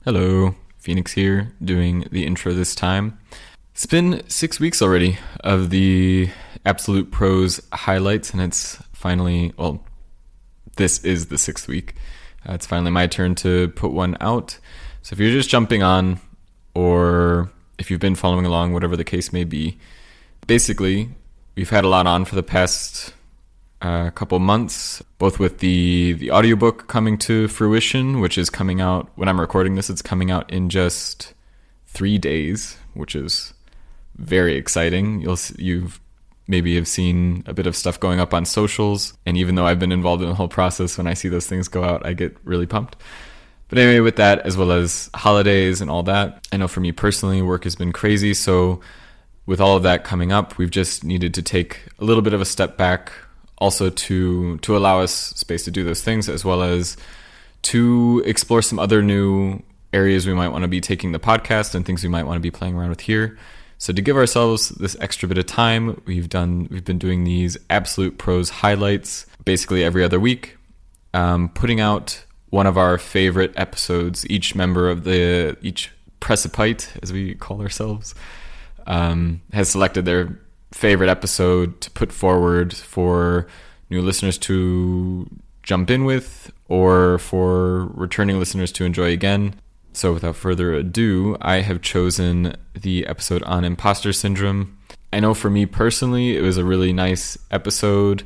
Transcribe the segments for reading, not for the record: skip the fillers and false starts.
Hello, Phoenix here, doing the intro this time. It's been 6 weeks already of the Absolute Prose highlights, and it's finally, this is the 6th week. It's finally my turn to put one out. So if you're just jumping on, or if you've been following along, whatever the case may be, basically, we've had a lot on for the past couple months, both with the audiobook coming to fruition, which is coming out when I'm recording this. It's coming out in just 3 days, which is very exciting. You've maybe have seen a bit of stuff going up on socials, and even though I've been involved in the whole process, when I see those things go out, I get really pumped. But anyway, with that, as well as holidays and all that, I know for me personally, work has been crazy. So with all of that coming up, we've just needed to take a little bit of a step back, also to allow us space to do those things, as well as to explore some other new areas we might want to be taking the podcast and things we might want to be playing around with here. So to give ourselves this extra bit of time, we've been doing these Absolute Prose highlights basically every other week, putting out one of our favorite episodes. Each member of each Precipice, as we call ourselves, has selected their favorite episode to put forward for new listeners to jump in with, or for returning listeners to enjoy again. So without further ado, I have chosen the episode on imposter syndrome. I know for me personally, it was a really nice episode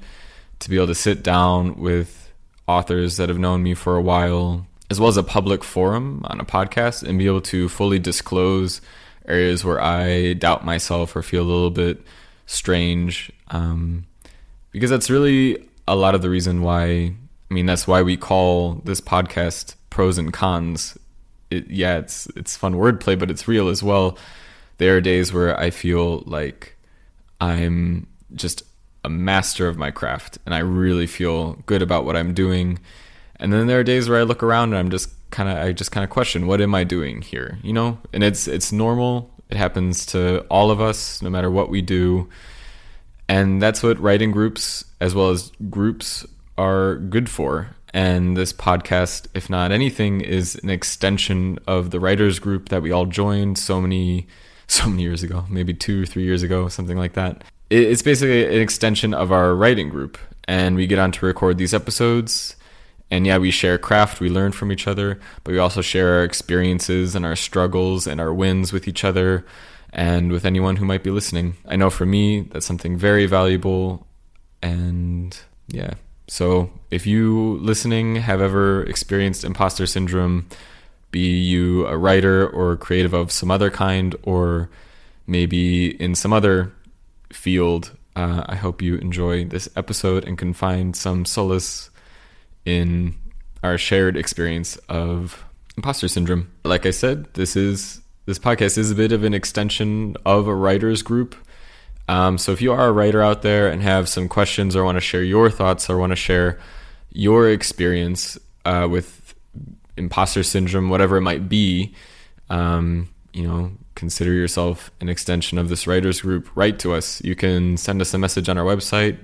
to be able to sit down with authors that have known me for a while, as well as a public forum on a podcast, and be able to fully disclose areas where I doubt myself or feel a little bit strange, because that's really a lot of the reason why, that's why we call this podcast Pros and Cons. It's fun wordplay, but it's real as well. There are days where I feel like I'm just a master of my craft and I really feel good about what I'm doing. And then there are days where I look around and I just kind of question, what am I doing here? And it's normal. It happens to all of us, no matter what we do. And that's what writing groups, as well as groups, are good for. And this podcast, if not anything, is an extension of the writers group that we all joined so many years ago, maybe 2 or 3 years ago, something like that. It's basically an extension of our writing group. And we get on to record these episodes. And yeah, we share craft, we learn from each other, but we also share our experiences and our struggles and our wins with each other and with anyone who might be listening. I know for me, that's something very valuable. And yeah, so if you listening have ever experienced imposter syndrome, be you a writer or creative of some other kind, or maybe in some other field, I hope you enjoy this episode and can find some solace in our shared experience of imposter syndrome. Like I said, this podcast is a bit of an extension of a writer's group. So if you are a writer out there and have some questions, or want to share your thoughts, or want to share your experience with imposter syndrome, whatever it might be, consider yourself an extension of this writer's group. Write to us. You can send us a message on our website,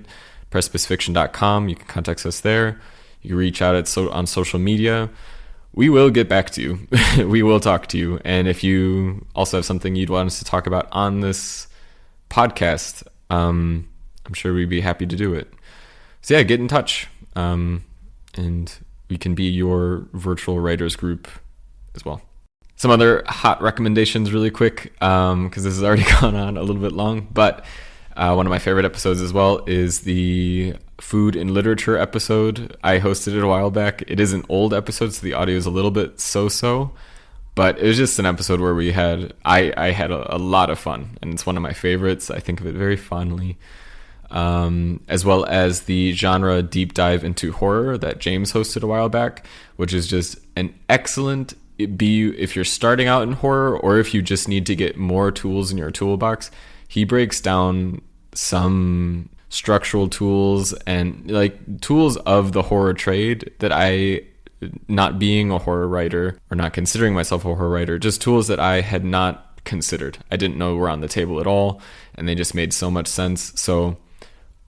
precipicefiction.com. You can contact us there. You can reach out on social media. We will get back to you. We will talk to you. And if you also have something you'd want us to talk about on this podcast, I'm sure we'd be happy to do it. So yeah, get in touch. And we can be your virtual writers group as well. Some other hot recommendations really quick, because this has already gone on a little bit long, but one of my favorite episodes as well is the food and literature episode. I hosted it a while back. It is an old episode, so the audio is a little bit so-so, but it was just an episode where I had a lot of fun, and it's one of my favorites. I think of it very fondly. As well as the genre deep dive into horror that James hosted a while back, which is just an excellent, if you're starting out in horror, or if you just need to get more tools in your toolbox. He breaks down some structural tools and tools of the horror trade that I, not being a horror writer or not considering myself a horror writer, just tools that I had not considered. I didn't know were on the table at all, and they just made so much sense. So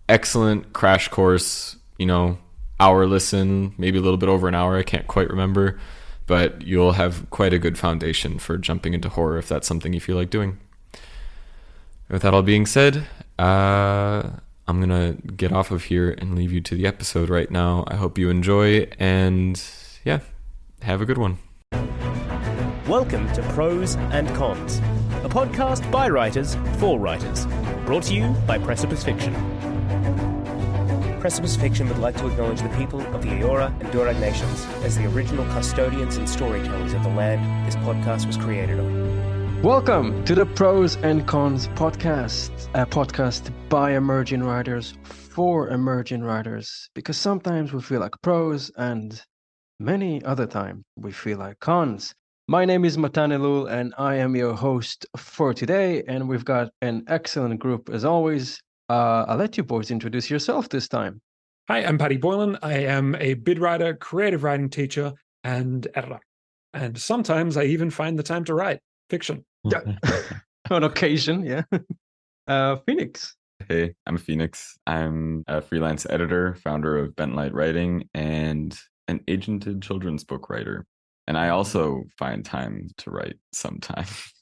excellent crash course, hour listen, maybe a little bit over an hour. I can't quite remember, but you'll have quite a good foundation for jumping into horror if that's something you feel like doing. With that all being said, I'm going to get off of here and leave you to the episode right now. I hope you enjoy, and yeah, have a good one. Welcome to Prose and Cons, a podcast by writers for writers, brought to you by Precipice Fiction. Precipice Fiction would like to acknowledge the people of the Eora and Durag nations as the original custodians and storytellers of the land this podcast was created on. Welcome to the Prose and Cons podcast, a podcast by emerging writers for emerging writers, because sometimes we feel like prose and many other times we feel like cons. My name is Matan, Elul, and I am your host for today, and we've got an excellent group as always. I'll let you boys introduce yourself this time. Hi, I'm Paddy Boylan. I am a bid writer, creative writing teacher, and editor. And sometimes I even find the time to write fiction. Yeah. On occasion, yeah. Phoenix. Hey, I'm Phoenix. I'm a freelance editor, founder of Bentlight Writing, and an agented children's book writer. And I also find time to write sometimes.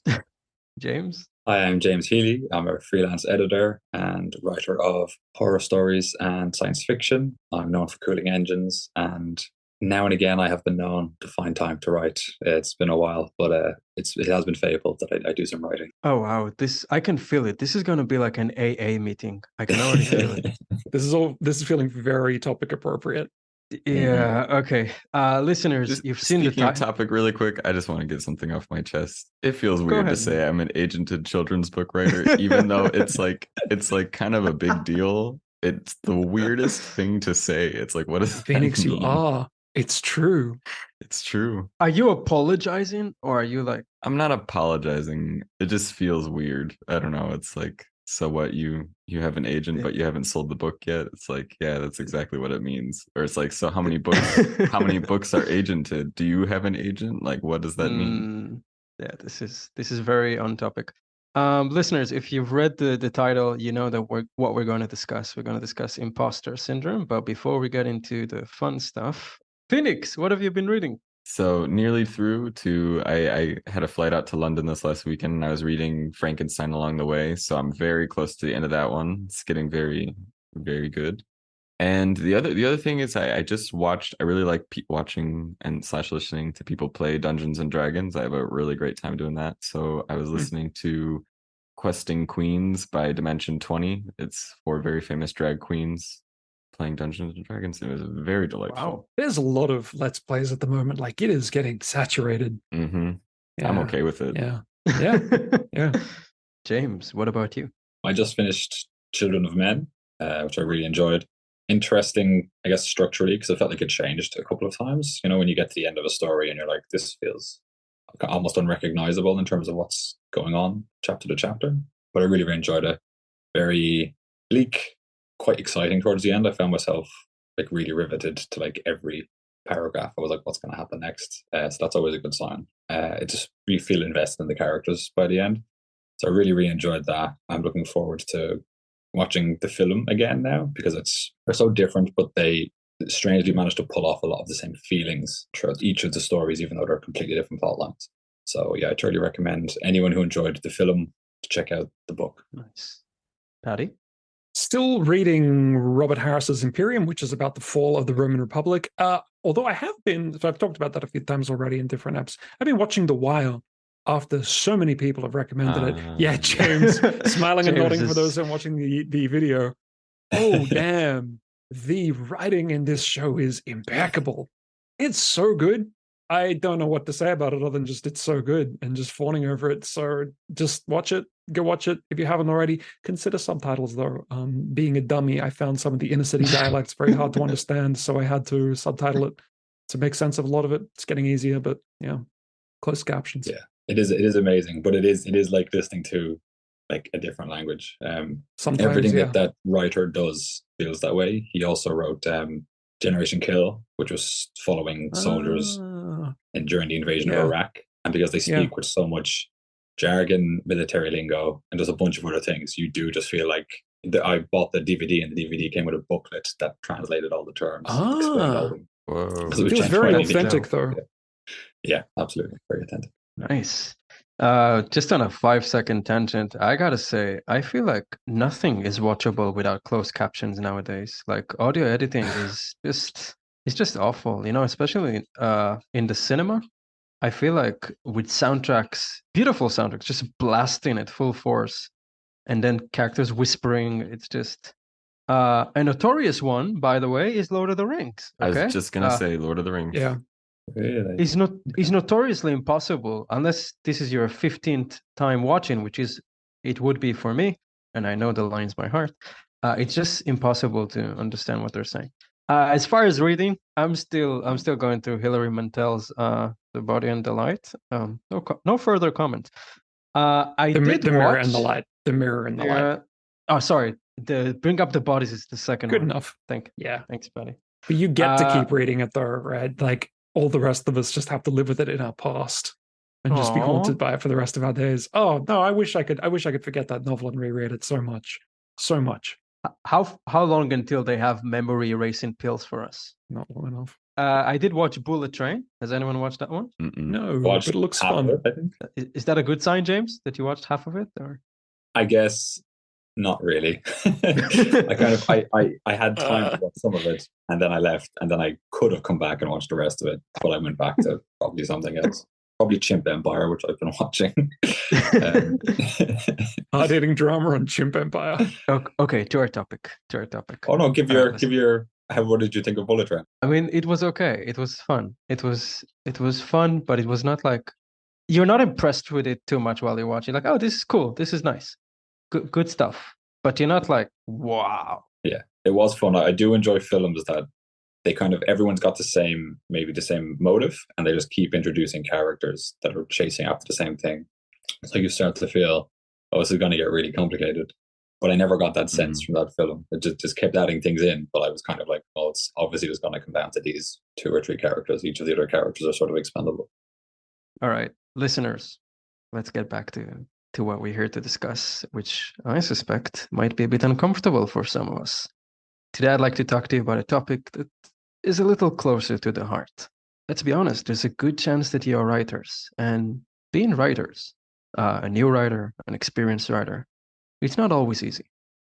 James? Hi, I'm James Healy. I'm a freelance editor and writer of horror stories and science fiction. I'm known for cooling engines, and now and again I have been known to find time to write. It's been a while, but it has been favorable that I do some writing. Oh, wow. I can feel it. This is going to be like an AA meeting. I can already feel it. This is feeling very topic appropriate. Yeah, okay. Listeners, you've seen the Speaking of topic really quick, I just want to get something off my chest. It feels weird to say I'm an agented children's book writer, even though it's like kind of a big deal. It's the weirdest thing to say. It's like, what does Phoenix, that mean? you are. It's true. It's true. Are you apologizing, or are you like... I'm not apologizing. It just feels weird. I don't know. It's like, so what, you have an agent, but you haven't sold the book yet? It's like, yeah, that's exactly what it means. Or it's like, so how many books are agented? Do you have an agent? Like, what does that mean? Yeah, this is very on topic. Listeners, if you've read the title, you know that what we're going to discuss. We're going to discuss imposter syndrome. But before we get into the fun stuff, Phoenix, what have you been reading? So nearly through to, I had a flight out to London this last weekend, and I was reading Frankenstein along the way. So I'm very close to the end of that one. It's getting very, very good. And the other thing is I just watched, I really like watching and / listening to people play Dungeons and Dragons. I have a really great time doing that. So I was listening to Questing Queens by Dimension 20. It's 4 very famous drag queens playing Dungeons and Dragons. It was very delightful. Wow. There's a lot of Let's Plays at the moment. Like, it is getting saturated. Mm-hmm. Yeah. I'm okay with it. Yeah. Yeah. Yeah. James, what about you? I just finished Children of Men, which I really enjoyed. Interesting, I guess, structurally, because I felt like it changed a couple of times. You know, when you get to the end of a story and you're like, this feels almost unrecognizable in terms of what's going on chapter to chapter. But I really, really enjoyed it. Very bleak, quite exciting towards the end. I found myself like really riveted to like every paragraph. I was like, what's going to happen next? So that's always a good sign. It just, you feel invested in the characters by the end. So I really, really enjoyed that. I'm looking forward to watching the film again now, because they're so different, but they strangely managed to pull off a lot of the same feelings throughout each of the stories, even though they're completely different plot lines. So yeah, I totally recommend anyone who enjoyed the film to check out the book. Nice. Paddy? Still reading Robert Harris's Imperium, which is about the fall of the Roman Republic. Although I have been, so I've talked about that a few times already in different apps. I've been watching The Wire after so many people have recommended it. Yeah, James, smiling and nodding for those who are watching the video. Oh, damn. The writing in this show is impeccable. It's so good. I don't know what to say about it other than just it's so good and just fawning over it. So just watch it. Go watch it. If you haven't already, consider subtitles though. Being a dummy, I found some of the inner city dialects very hard to understand, so I had to subtitle it to make sense of a lot of it. It's getting easier, but yeah, closed captions. Yeah, it is amazing, but it is like listening to like a different language. Sometimes, everything that writer does feels that way. He also wrote Generation Kill, which was following soldiers during the invasion of Iraq, and because they speak with so much jargon, military lingo, and there's a bunch of other things, you do just feel like I bought the DVD, and the DVD came with a booklet that translated all the terms. Whoa. It feels very authentic, though. Yeah, absolutely. Very authentic. Nice. Just on a 5-second tangent, I gotta say, I feel like nothing is watchable without closed captions nowadays. Like audio editing is just it's just awful, especially in the cinema. I feel like with soundtracks, beautiful soundtracks, just blasting at full force, and then characters whispering, it's just a notorious one, by the way, is Lord of the Rings. I was Okay. just gonna say Lord of the Rings. Yeah. Really? It's notoriously impossible unless this is your 15th time watching, which is it would be for me, and I know the lines by heart. It's just impossible to understand what they're saying. As far as reading, I'm still going through Hilary Mantel's The Body and the Light. No further comment. I did The Mirror watch and the Light. The Mirror and the Light. Oh, sorry. The Bring Up the Bodies is the second Good one. enough. Thanks, Paddy. But you get to keep reading it though, right? Like all the rest of us just have to live with it in our past and just be haunted by it for the rest of our days. Oh no, I wish I could forget that novel and reread it so much. So much. How long until they have memory erasing pills for us? Not long enough. I did watch Bullet Train. Has anyone watched that one? No, Watched but it looks half of fun. it, I think. Is that a good sign, James, that you watched half of it? Or I guess not really. I had time to watch some of it, and then I left, and then I could have come back and watched the rest of it, but I went back to probably something else. Probably Chimp Empire, which I've been watching. Hard-hitting drama on Chimp Empire. Okay, to our topic. Oh no, give your. What did you think of Bullet Train? I mean, it was okay. It was fun. It was fun, but it was not like you're not impressed with it too much while you're watching. Like, oh, this is cool. This is nice. Good stuff. But you're not like, wow. Yeah, it was fun. I do enjoy films that they kind of everyone's got maybe the same motive, and they just keep introducing characters that are chasing after the same thing. So you start to feel, oh, this is going to get really complicated. But I never got that sense from that film. It just kept adding things in, but I was kind of like, oh, it's obviously just going to come down to these 2 or 3 characters. Each of the other characters are sort of expendable. All right, listeners, let's get back to what we're here to discuss, which I suspect might be a bit uncomfortable for some of us. Today, I'd like to talk to you about a topic that is a little closer to the heart. Let's be honest, there's a good chance that you're writers, and being writers, a new writer, an experienced writer, it's not always easy.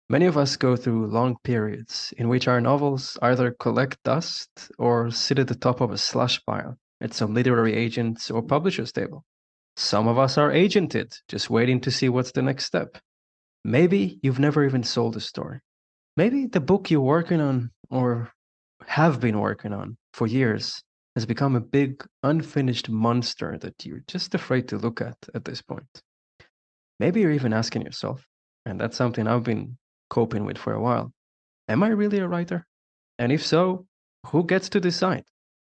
Many of us go through long periods in which our novels either collect dust or sit at the top of a slush pile at some literary agent's or publisher's table. Some of us are agented, just waiting to see what's the next step. Maybe you've never even sold a story. Maybe the book you're working on or have been working on for years has become a big, unfinished monster that you're just afraid to look at this point. Maybe you're even asking yourself, and that's something I've been coping with for a while, am I really a writer? And if so, who gets to decide?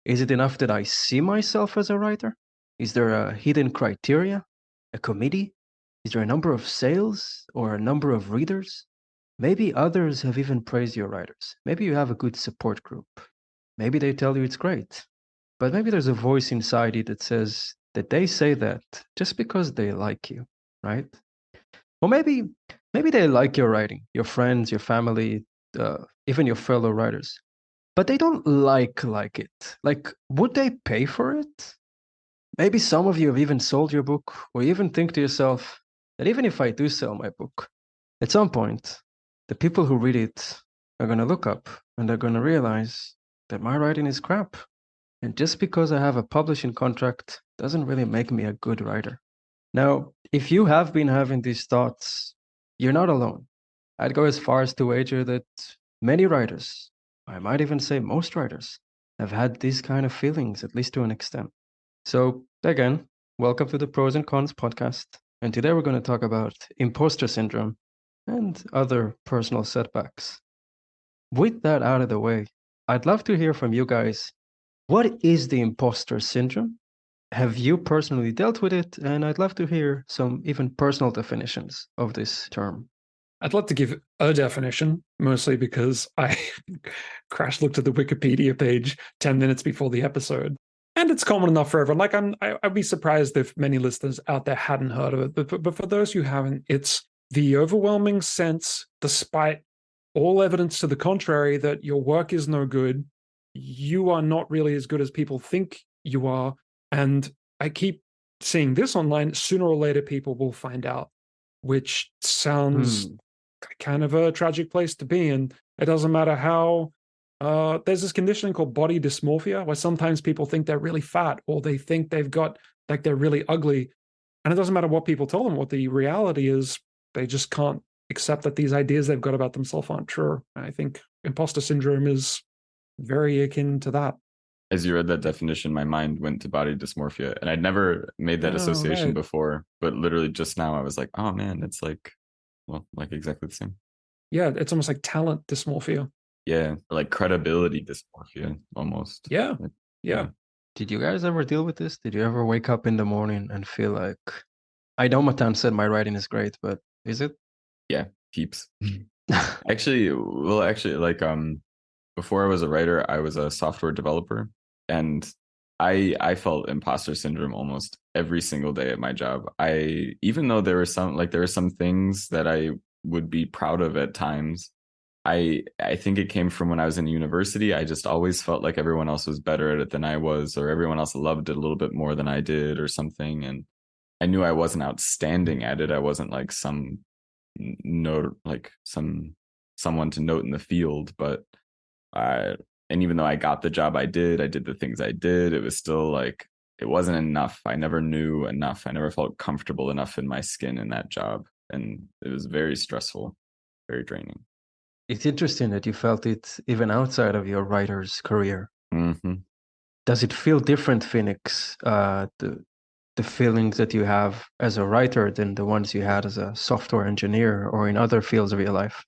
Is it enough that I see myself as a writer? Is there a hidden criteria? A committee? Is there a number of sales or a number of readers? Maybe others have even praised your writers. Maybe you have a good support group. Maybe they tell you it's great. But maybe there's a voice inside you that says that they say that just because they like you, right? Or maybe they like your writing, your friends, your family, even your fellow writers. But they don't like it. Like, would they pay for it? Maybe some of you have even sold your book, or you even think to yourself that even if I do sell my book, at some point, the people who read it are going to look up and they're going to realize that my writing is crap. And just because I have a publishing contract doesn't really make me a good writer. Now, if you have been having these thoughts, you're not alone. I'd go as far as to wager that many writers, I might even say most writers, have had these kind of feelings, at least to an extent. So, again, welcome to the Pros and Cons podcast. And today we're going to talk about imposter syndrome and other personal setbacks. With that out of the way, I'd love to hear from you guys. What is the imposter syndrome? Have you personally dealt with it? And I'd love to hear some even personal definitions of this term. I'd love to give a definition, mostly because I crash looked at the Wikipedia page 10 minutes before the episode. And it's common enough for everyone. Like I'd be surprised if many listeners out there hadn't heard of it. But for those who haven't, it's the overwhelming sense, despite all evidence to the contrary, that your work is no good, you are not really as good as people think you are, And I keep seeing this online. Sooner or later, people will find out, which sounds kind of a tragic place to be. And it doesn't matter how. There's this condition called body dysmorphia, where sometimes people think they're really fat, or they think they've got, like, they're really ugly. And it doesn't matter what people tell them. What the reality is, they just can't accept that these ideas they've got about themselves aren't true. And I think imposter syndrome is very akin to that. As you read that definition, my mind went to body dysmorphia, and I'd never made that association before. But literally just now, I was like, "Oh man, it's like, well, like exactly the same." Yeah, it's almost like talent dysmorphia. Yeah, or like credibility dysmorphia, almost. Yeah, like, yeah. Did you guys ever deal with this? Did you ever wake up in the morning and feel like, I know Matan said my writing is great, but is it? Yeah, heaps. Actually, like before I was a writer, I was a software developer, and I felt imposter syndrome almost every single day at my job. Even though there were some things that I would be proud of at times, I think it came from when I was in university. I just always felt like everyone else was better at it than I was, or everyone else loved it a little bit more than I did, or something. And I knew I wasn't outstanding at it. I wasn't like someone to note in the field. But and even though I got the job I did the things I did, it was still like it wasn't enough. I never knew enough. I never felt comfortable enough in my skin in that job, and it was very stressful, very draining. It's interesting that you felt it even outside of your writer's career. Mm-hmm. Does it feel different, Phoenix, the feelings that you have as a writer than the ones you had as a software engineer or in other fields of your life?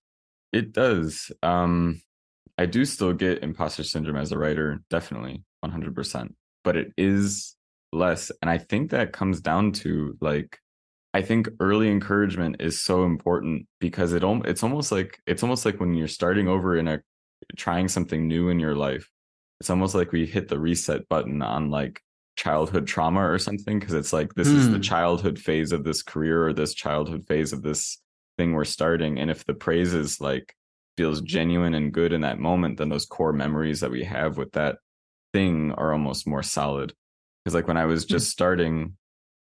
It does. I do still get imposter syndrome as a writer, definitely, 100%. But it is less. And I think that comes down to, like, I think early encouragement is so important, because it's almost like when you're starting over trying something new in your life. It's almost like we hit the reset button on like childhood trauma or something, because it's like this is the childhood phase of this career, or this childhood phase of this thing we're starting. And if the praise is like feels genuine and good in that moment, then those core memories that we have with that thing are almost more solid. Because like when I was just starting,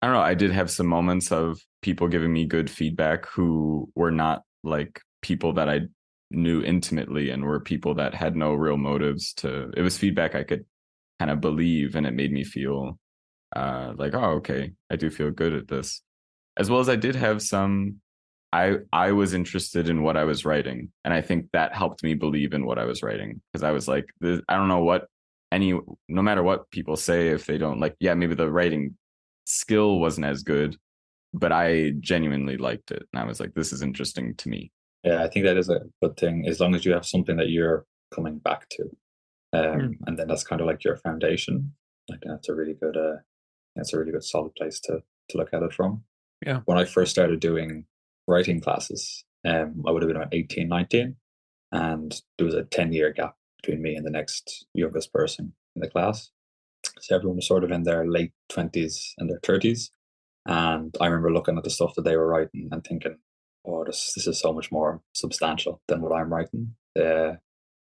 I don't know, I did have some moments of people giving me good feedback who were not like people that I knew intimately, and were people that had no real motives it was feedback I could kind of believe, and it made me feel like, oh, okay, I do feel good at this. As well as I did have some, I was interested in what I was writing, and I think that helped me believe in what I was writing, because I was like, I don't know no matter what people say, if they don't like, yeah, maybe the writing skill wasn't as good, but I genuinely liked it, and I was like, this is interesting to me. Yeah, I think that is a good thing, as long as you have something that you're coming back to, and then that's kind of like your foundation. Like that's a really good solid place to look at it from. Yeah. When I first started doing writing classes, I would have been about 18, 19, and there was a 10-year gap between me and the next youngest person in the class. So everyone was sort of in their late 20s and their 30s. And I remember looking at the stuff that they were writing and thinking, oh, this is so much more substantial than what I'm writing. Their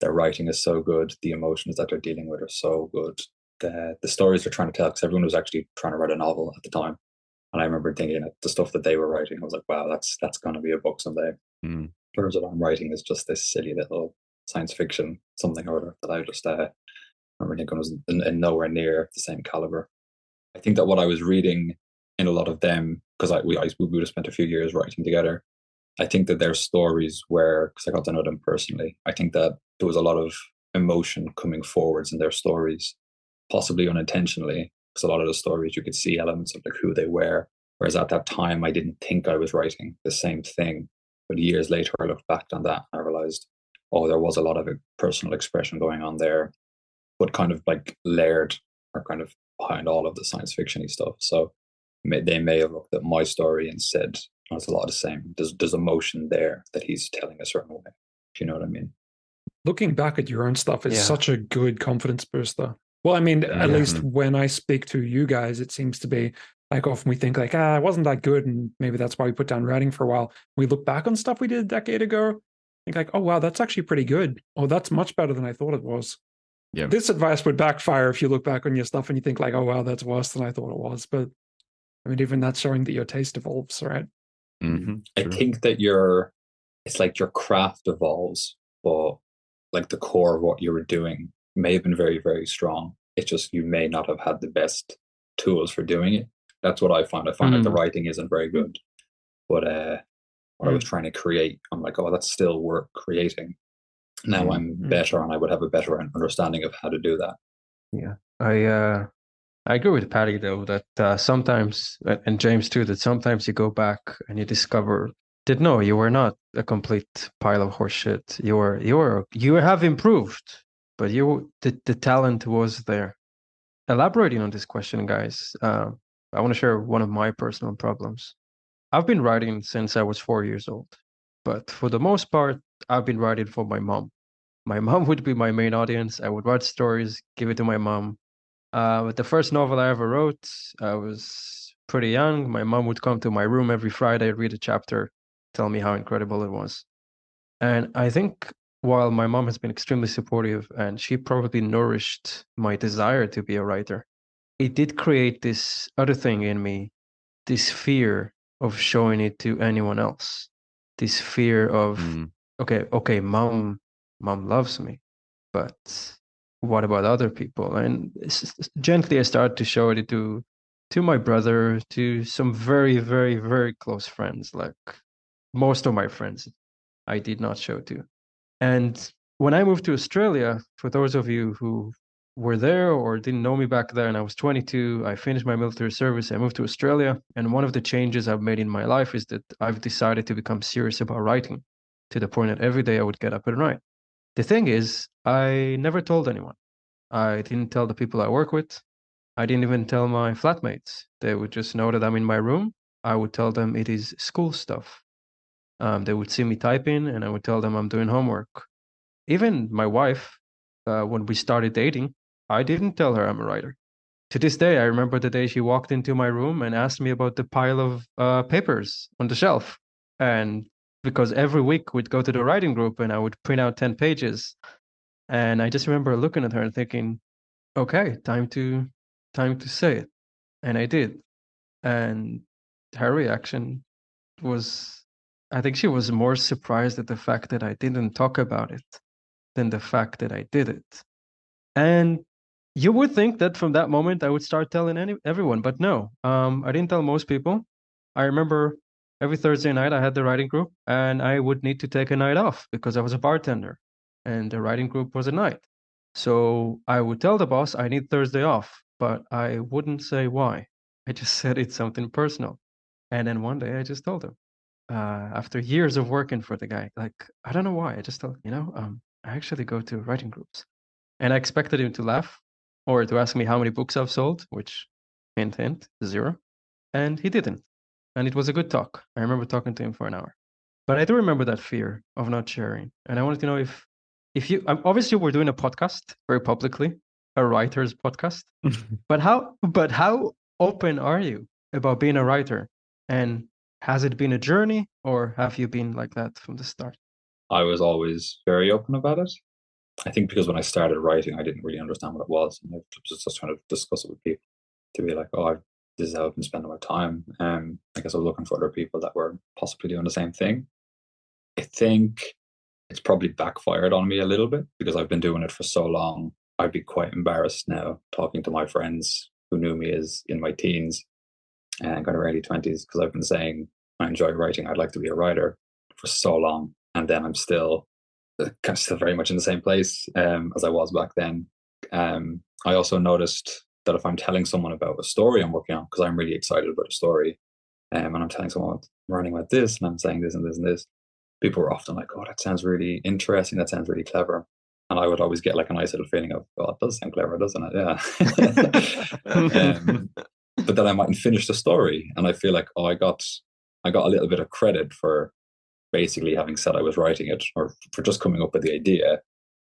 writing is so good. The emotions that they're dealing with are so good. The stories they're trying to tell, because everyone was actually trying to write a novel at the time. And I remember thinking that the stuff that they were writing, I was like, wow, that's going to be a book someday. Whereas what I'm writing is just this silly little science fiction something or other that I just remember thinking was in nowhere near the same caliber. I think that what I was reading in a lot of them, because we would have spent a few years writing together, I think that their stories were, because I got to know them personally, I think that there was a lot of emotion coming forwards in their stories, possibly unintentionally, because a lot of the stories you could see elements of like who they were. Whereas at that time, I didn't think I was writing the same thing. But years later, I looked back on that and I realized, oh, there was a lot of personal expression going on there, but kind of like layered or kind of behind all of the science fiction-y stuff. So they may have looked at my story and said, oh, it's a lot of the same. There's emotion there that he's telling a certain way. Do you know what I mean? Looking back at your own stuff is such a good confidence booster. Well, I mean, at least when I speak to you guys, it seems to be like often we think like, it wasn't that good. And maybe that's why we put down writing for a while. We look back on stuff we did a decade ago, think like, oh, wow, that's actually pretty good. Oh, that's much better than I thought it was. Yeah. This advice would backfire if you look back on your stuff and you think like, oh, wow, that's worse than I thought it was. But I mean, even that's showing that your taste evolves, right? I think that it's like your craft evolves, but like the core of what you were doing may have been very, very strong. It's just you may not have had the best tools for doing it. That's what I find. I find like the writing isn't very good, but what I was trying to create, I'm like, oh, that's still worth creating. Now I'm better, and I would have a better understanding of how to do that. Yeah, I agree with Paddy though that sometimes, and James too, that sometimes you go back and you discover that no, you were not a complete pile of horseshit. You have improved, but the talent was there. Elaborating on this question, guys, I want to share one of my personal problems. I've been writing since I was 4 years old, but for the most part, I've been writing for my mom. My mom would be my main audience. I would write stories, give it to my mom. But the first novel I ever wrote, I was pretty young. My mom would come to my room every Friday, read a chapter, tell me how incredible it was. And I think while my mom has been extremely supportive and she probably nourished my desire to be a writer, it did create this other thing in me, this fear of showing it to anyone else. This fear of, okay, mom loves me, but what about other people? And gently I started to show it to my brother, to some very, very, very close friends. Like most of my friends I did not show to. And when I moved to Australia, for those of you who were there or didn't know me back then, I was 22. I finished my military service. I moved to Australia. And one of the changes I've made in my life is that I've decided to become serious about writing, to the point that every day I would get up and write. The thing is, I never told anyone. I didn't tell the people I work with. I didn't even tell my flatmates. They would just know that I'm in my room. I would tell them it is school stuff. They would see me typing and I would tell them I'm doing homework. Even my wife, when we started dating, I didn't tell her I'm a writer. To this day, I remember the day she walked into my room and asked me about the pile of papers on the shelf. And because every week we'd go to the writing group and I would print out 10 pages. And I just remember looking at her and thinking, okay, time to say it. And I did. And her reaction was, I think she was more surprised at the fact that I didn't talk about it than the fact that I did it. And you would think that from that moment I would start telling everyone, but no, I didn't tell most people. I remember every Thursday night I had the writing group and I would need to take a night off because I was a bartender and the writing group was at night. So I would tell the boss I need Thursday off, but I wouldn't say why. I just said it's something personal. And then one day I just told him, after years of working for the guy, like, I don't know why, I just told, I actually go to writing groups. And I expected him to laugh or to ask me how many books I've sold, which, hint, hint, 0. And he didn't. And it was a good talk. I remember talking to him for an hour. But I do remember that fear of not sharing. And I wanted to know if you, obviously we're doing a podcast very publicly, a writer's podcast. but how open are you about being a writer? And has it been a journey or have you been like that from the start? I was always very open about it. I think because when I started writing, I didn't really understand what it was. And I was just trying to discuss it with people to be like, oh, this is how I've been spending my time. I guess I was looking for other people that were possibly doing the same thing. I think it's probably backfired on me a little bit because I've been doing it for so long. I'd be quite embarrassed now talking to my friends who knew me as in my teens and kind of early 20s because I've been saying I enjoy writing. I'd like to be a writer for so long. And then I'm still very much in the same place as I was back then. I also noticed that if I'm telling someone about a story I'm working on, because I'm really excited about a story, and I'm telling someone I'm writing about this and I'm saying this and this and this, people were often like, oh, that sounds really interesting, that sounds really clever. And I would always get like a nice little feeling of, oh, it does sound clever, doesn't it? Yeah. But then I mightn't finish the story. And I feel like, oh, I got a little bit of credit for basically having said I was writing it or for just coming up with the idea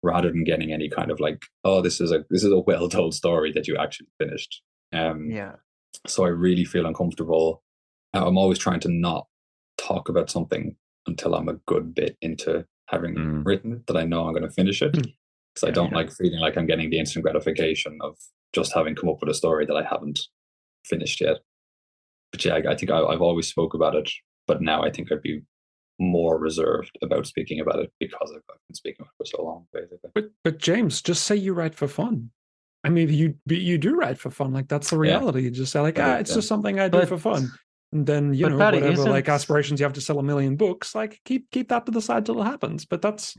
rather than getting any kind of like, oh, this is a well told story that you actually finished. Yeah. So I really feel uncomfortable. I'm always trying to not talk about something until I'm a good bit into having written it, that I know I'm going to finish it. because I don't like feeling like I'm getting the instant gratification of just having come up with a story that I haven't finished yet. But yeah, I think I've always spoke about it, but now I think I'd be more reserved about speaking about it because I've been speaking about it for so long, basically. But James, just say you write for fun. I mean, you do write for fun. Like, that's the reality. You just say like, it's just something I do for fun. And then, you know, Paddy, whatever like aspirations you have to sell 1 million books, like keep that to the side till it happens. But that's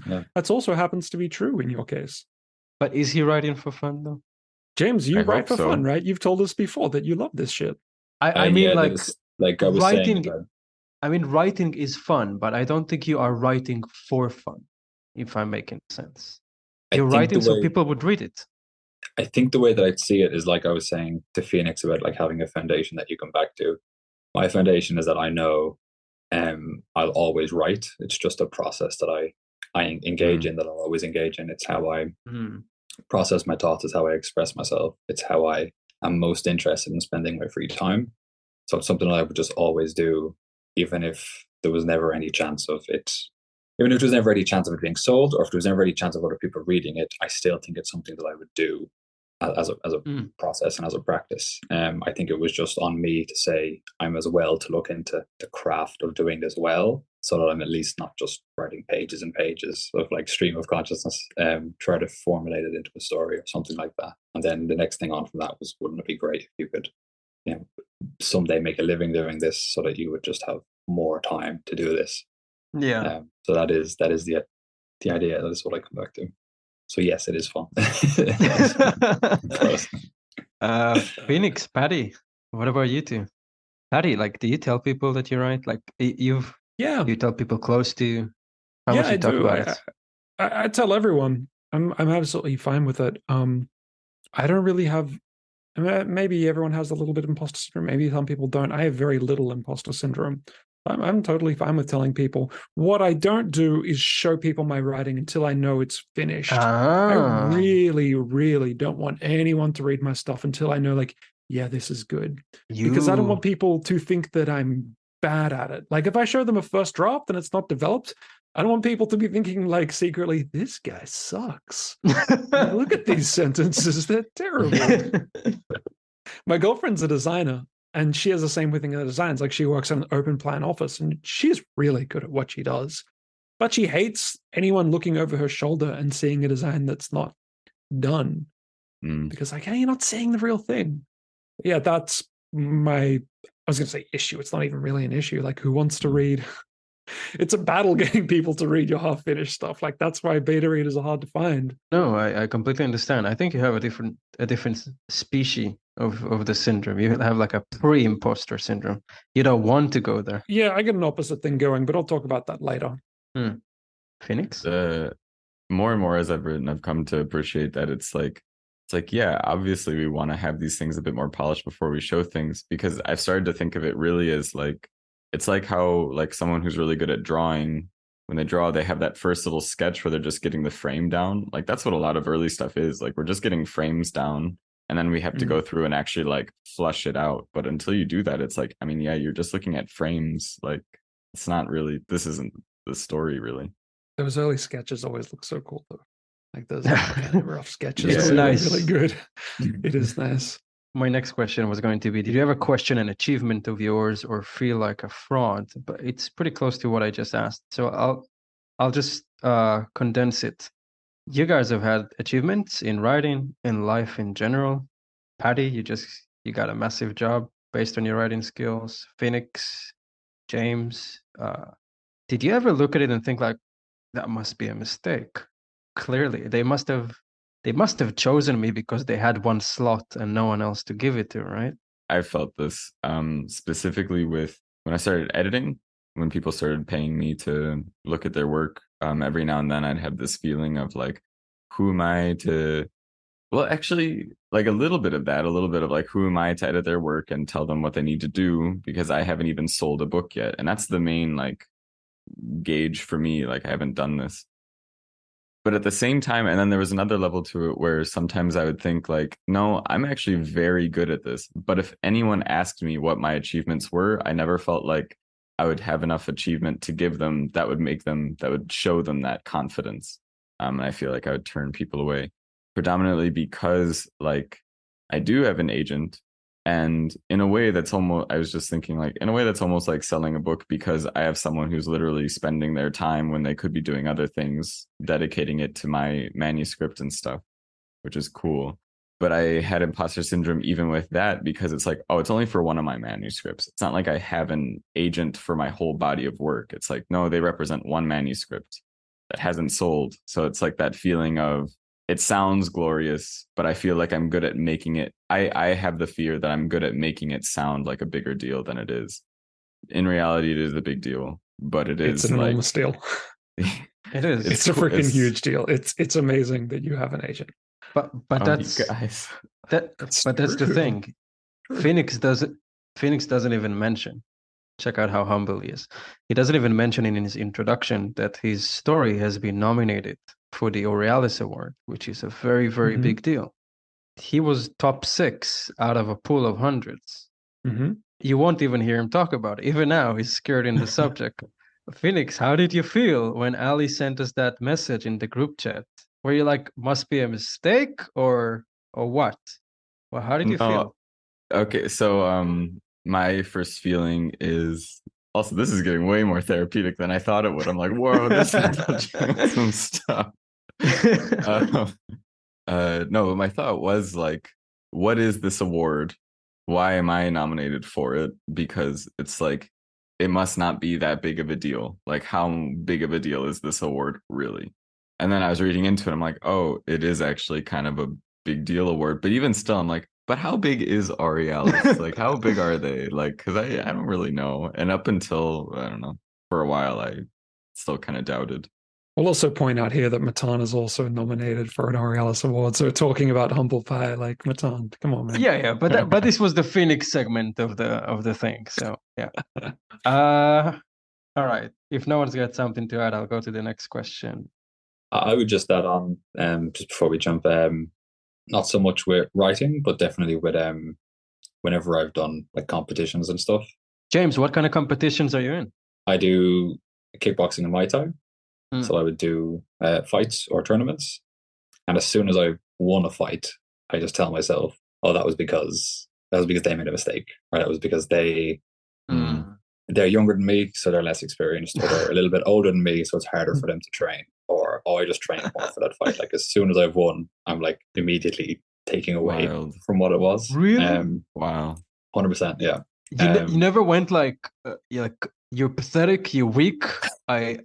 also happens to be true in your case. But is he writing for fun though? James, you write for fun, right? You've told us before that you love this shit. I mean, yeah, like I was writing. saying, I mean, writing is fun, but I don't think you are writing for fun. If I'm making sense, you're writing so people would read it. I think the way that I'd see it is like I was saying to Phoenix about like having a foundation that you come back to. My foundation is that I know I'll always write. It's just a process that I engage in, that I'll always engage in. It's how I process my thoughts. It's how I express myself. It's how I am most interested in spending my free time. So it's something that I would just always do, even if there was never any chance of it. Even if there was never any chance of it being sold, or if there was never any chance of other people reading it, I still think it's something that I would do as a process and as a practice. I think it was just on me to say I'm as well to look into the craft of doing this well, so that I'm at least not just writing pages and pages of like stream of consciousness, try to formulate it into a story or something like that. And then the next thing on from that was, wouldn't it be great if you could, you know, someday make a living doing this, so that you would just have more time to do this. So that is the idea. That is what I come back to. So yes, it is fun. Phoenix, Paddy, what about you two? Paddy, like, do you tell people that you write? Like, you tell people close to you? How much you talk about it? I tell everyone. I'm absolutely fine with it. I don't really have. Maybe everyone has a little bit of imposter syndrome. Maybe some people don't. I have very little imposter syndrome. I'm totally fine with telling people. What I don't do is show people my writing until I know it's finished. I really, really don't want anyone to read my stuff until I know, like, yeah, this is good. Because I don't want people to think that I'm bad at it. Like, if I show them a first draft and it's not developed, I don't want people to be thinking, like, secretly, this guy sucks. Look at these sentences. They're terrible. My girlfriend's a designer. And she has the same thing in her designs. Like, she works in an open plan office and she's really good at what she does. But she hates anyone looking over her shoulder and seeing a design that's not done. Because, like, hey, you're not seeing the real thing. Yeah, that's I was going to say issue. It's not even really an issue. Like, who wants to read? It's a battle getting people to read your half-finished stuff. Like, that's why beta readers are hard to find. No, I completely understand. I think you have a different species of the syndrome. You have like a pre-imposter syndrome. You don't want to go there. Yeah, I get an opposite thing going, but I'll talk about that later. Phoenix? More and more as I've written, I've come to appreciate that it's like, yeah, obviously we want to have these things a bit more polished before we show things, because I've started to think of it really as like, it's like how like someone who's really good at drawing, when they draw, they have that first little sketch where they're just getting the frame down. Like, that's what a lot of early stuff is. Like, we're just getting frames down, and then we have to go through and actually like flush it out. But until you do that, it's like, I mean, yeah, you're just looking at frames. Like, it's not really, this isn't the story really. Those early sketches always look so cool though. Like, those kind of rough sketches. It's nice. Really good. It is nice. My next question was going to be, did you ever question an achievement of yours or feel like a fraud? But it's pretty close to what I just asked. So I'll just condense it. You guys have had achievements in writing, in life in general. Paddy, you got a massive job based on your writing skills. Phoenix, James, did you ever look at it and think like, that must be a mistake? Clearly, they must have chosen me because they had one slot and no one else to give it to, right? I felt this specifically with when I started editing, when people started paying me to look at their work. Every now and then I'd have this feeling of like, who am I to, well, actually, like a little bit of like, who am I to edit their work and tell them what they need to do, because I haven't even sold a book yet. And that's the main like gauge for me. Like, I haven't done this. But at the same time, and then there was another level to it where sometimes I would think like, no, I'm actually very good at this. But if anyone asked me what my achievements were, I never felt like I would have enough achievement to give them that would show them that confidence. And I feel like I would turn people away, predominantly because like I do have an agent. And in a way that's almost, I was just thinking like, in a way that's almost like selling a book, because I have someone who's literally spending their time when they could be doing other things, dedicating it to my manuscript and stuff, which is cool. But I had imposter syndrome even with that, because it's like, oh, it's only for one of my manuscripts. It's not like I have an agent for my whole body of work. It's like, no, they represent one manuscript that hasn't sold. So it's like that feeling of, it sounds glorious, but I feel like I'm good at making it. I have the fear that I'm good at making it sound like a bigger deal than it is. In reality, it is a big deal, but it's an enormous deal. It is. It's a freaking huge deal. It's amazing that you have an agent. But that's guys. That's the thing. Phoenix doesn't even mention. Check out how humble he is. He doesn't even mention in his introduction that his story has been nominated for the Aurealis Award, which is a very, very big deal. He was top 6 out of a pool of hundreds. You won't even hear him talk about it. Even now, he's scared in the subject. Phoenix, how did you feel when Ali sent us that message in the group chat? Were you like, must be a mistake or what? Well, how did you feel? Okay, so my first feeling is, also, this is getting way more therapeutic than I thought it would. I'm like, whoa, this is touching some stuff. No, my thought was like, what is this award? Why am I nominated for it? Because it's like, it must not be that big of a deal. Like, how big of a deal is this award really? And then I was reading into it. I'm like, oh, it is actually kind of a big deal award. But even still, I'm like, but how big is Aurealis? Like, how big are they? Like, because I don't really know. And up until, I don't know, for a while, I still kind of doubted. We'll also point out here that Matan is also nominated for an Aurealis Award. So talking about humble pie, like Matan, come on, man. Yeah, but this was the Phoenix segment of the thing. So yeah. All right. If no one's got something to add, I'll go to the next question. I would just add on, just before we jump, not so much with writing, but definitely with whenever I've done like competitions and stuff. James, what kind of competitions are you in? I do kickboxing and Muay Thai. So I would do fights or tournaments. And as soon as I won a fight, I just tell myself, oh, that was because they made a mistake, or that was because they're younger than me, so they're less experienced, or they're a little bit older than me, so it's harder for them to train, or oh, I just trained more for that fight. Like, as soon as I've won, I'm like immediately taking away from what it was. Really? Wow. 100%, yeah. You never went like, you're pathetic, you're weak, I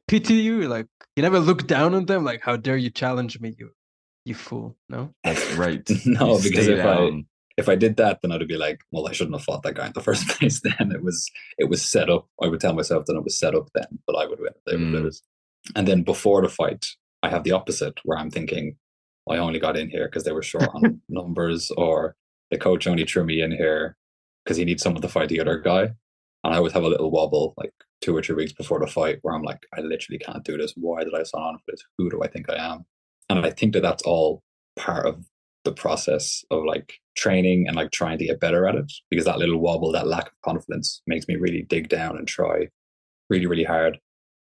pity you. Like, you never look down on them. Like, how dare you challenge me, you fool? No, that's right. No, because if I did that, then I'd be like, well, I shouldn't have fought that guy in the first place. Then it was set up. I would tell myself that it was set up then, but I would win. They would lose. And then before the fight, I have the opposite, where I'm thinking, I only got in here because they were short on numbers, or the coach only threw me in here because he needs someone to fight the other guy. And I would have a little wobble like 2 or 3 weeks before the fight, where I'm like, I literally can't do this. Why did I sign on for this? Who do I think I am? And I think that that's all part of the process of like training and like trying to get better at it, because that little wobble, that lack of confidence, makes me really dig down and try really, really hard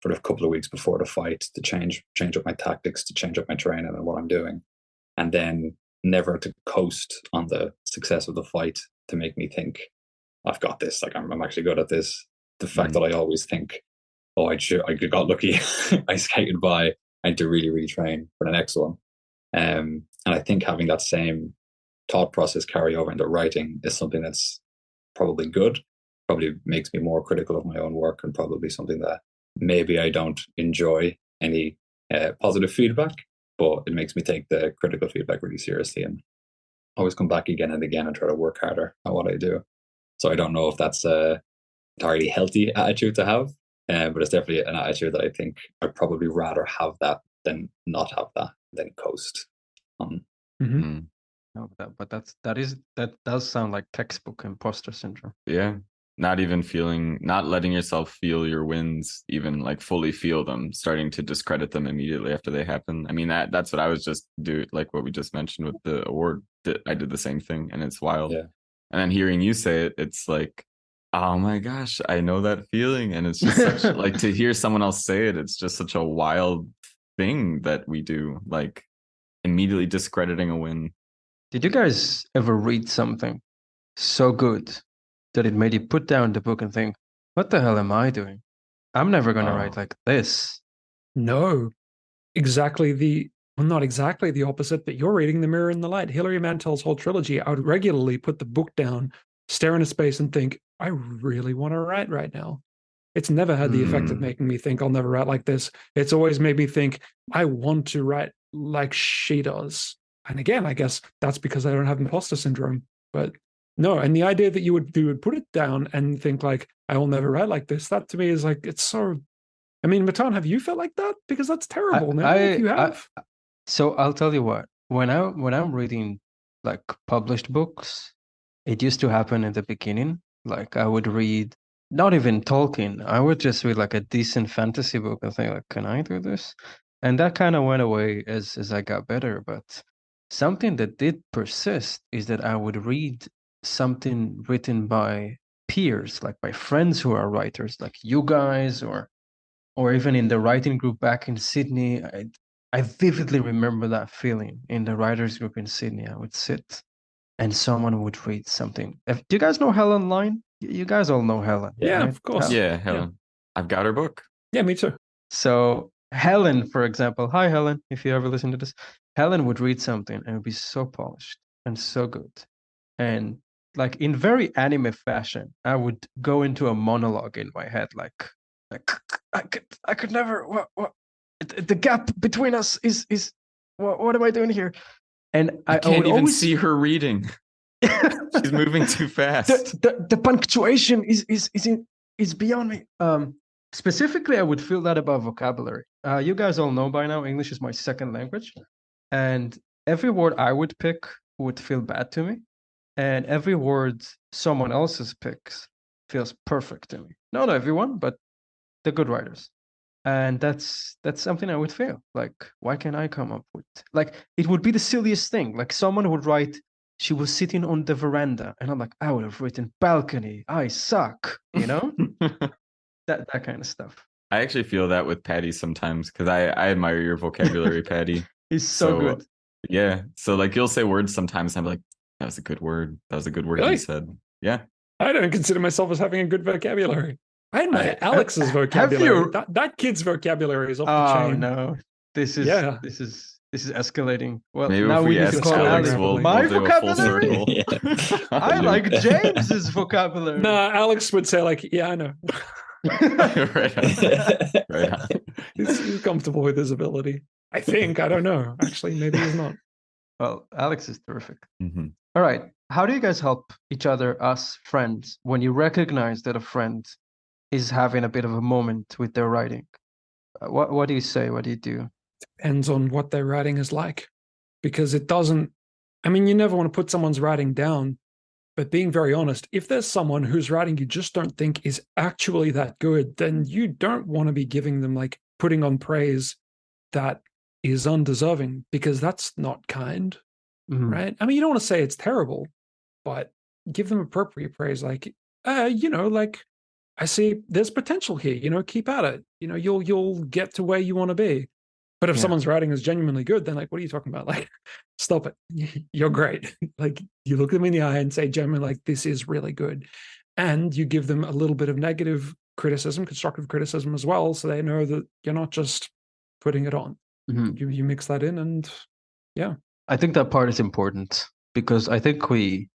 for the couple of weeks before the fight to change up my tactics, to change up my training and what I'm doing. And then never to coast on the success of the fight to make me think, I've got this, like I'm actually good at this. The fact that I always think, oh, I got lucky, I skated by, I need to really, really train for the next one. And I think having that same thought process carry over into writing is something that's probably good, probably makes me more critical of my own work, and probably something that maybe I don't enjoy any positive feedback, but it makes me take the critical feedback really seriously and always come back again and again and try to work harder at what I do. So I don't know if that's a entirely healthy attitude to have, but it's definitely an attitude that I think I'd probably rather have that than not have that, than coast on. No, but that does sound like textbook imposter syndrome. Yeah. Not letting yourself feel your wins, even like fully feel them, starting to discredit them immediately after they happen. I mean, that's what I was just doing, like what we just mentioned with the award. I did the same thing, and it's wild. Yeah. And then hearing you say it, it's like, oh my gosh, I know that feeling. And it's just such, like, to hear someone else say it, it's just such a wild thing that we do, like immediately discrediting a win. Did you guys ever read something so good that it made you put down the book and think, what the hell am I doing? I'm never going to write like this. No, not exactly the opposite, but you're reading The Mirror and the Light. Hilary Mantel's whole trilogy, I would regularly put the book down, stare into space and think, I really want to write right now. It's never had the effect of making me think I'll never write like this. It's always made me think I want to write like she does. And again, I guess that's because I don't have imposter syndrome. But no, and the idea that you would put it down and think like, I will never write like this, that to me is like, it's so... I mean, Matan, have you felt like that? Because that's terrible. If you have. So I'll tell you what. When I'm reading like published books, it used to happen in the beginning. Like I would read, not even Tolkien. I would just read like a decent fantasy book and think like, can I do this? And that kind of went away as I got better. But something that did persist is that I would read something written by peers, like by friends who are writers, like you guys, or even in the writing group back in Sydney. I vividly remember that feeling in the writers group in Sydney. I would sit and someone would read something. Do you guys know Helen Line? You guys all know Helen. Yeah, right? of course. Yeah, Helen. I've got her book. Yeah, me too. So Helen, for example, hi Helen, if you ever listen to this, Helen would read something and it would be so polished and so good. And like in very anime fashion, I would go into a monologue in my head, like I could never. What? The gap between us is what am I doing here? And I can't even always see her reading. She's moving too fast. The punctuation is beyond me. Specifically, I would feel that about vocabulary. You guys all know by now, English is my second language, and every word I would pick would feel bad to me, and every word someone else's picks feels perfect to me. Not everyone, but the good writers. And that's something I would feel like, why can't I come up with, like, it would be the silliest thing. Like someone would write, she was sitting on the veranda, and I'm like, I would have written balcony, I suck, you know? that kind of stuff. I actually feel that with Paddy sometimes, because I admire your vocabulary, Paddy. He's so good. Yeah. So like you'll say words sometimes and I'm like, that was a good word. That was a good word Really? he said. Yeah. I don't consider myself as having a good vocabulary. I admire Alex's vocabulary. That kid's vocabulary is off the chain. Oh no. This is escalating. Well, maybe now if we ask Alex, we'll my do vocabulary? a full circle. I like James's vocabulary. Nah, Alex would say like, yeah, I know. Right on. Right on. He's comfortable with his ability. I think. I don't know. Actually, maybe he's not. Well, Alex is terrific. Mm-hmm. All right. How do you guys help each other, us friends, when you recognize that a friend is having a bit of a moment with their writing? What do you say? What do you do? Depends on what their writing is like. Because it doesn't... I mean, you never want to put someone's writing down. But being very honest, if there's someone whose writing you just don't think is actually that good, then you don't want to be giving them, like, putting on praise that is undeserving, because that's not kind, right? I mean, you don't want to say it's terrible, but give them appropriate praise, like, like, I see there's potential here, keep at it. You'll get to where you want to be. But if someone's writing is genuinely good, then like, what are you talking about? Like, stop it. You're great. Like, you look them in the eye and say genuinely, like, this is really good. And you give them a little bit of negative criticism, constructive criticism as well, so they know that you're not just putting it on. You mix that in, and yeah. I think that part is important, because I think we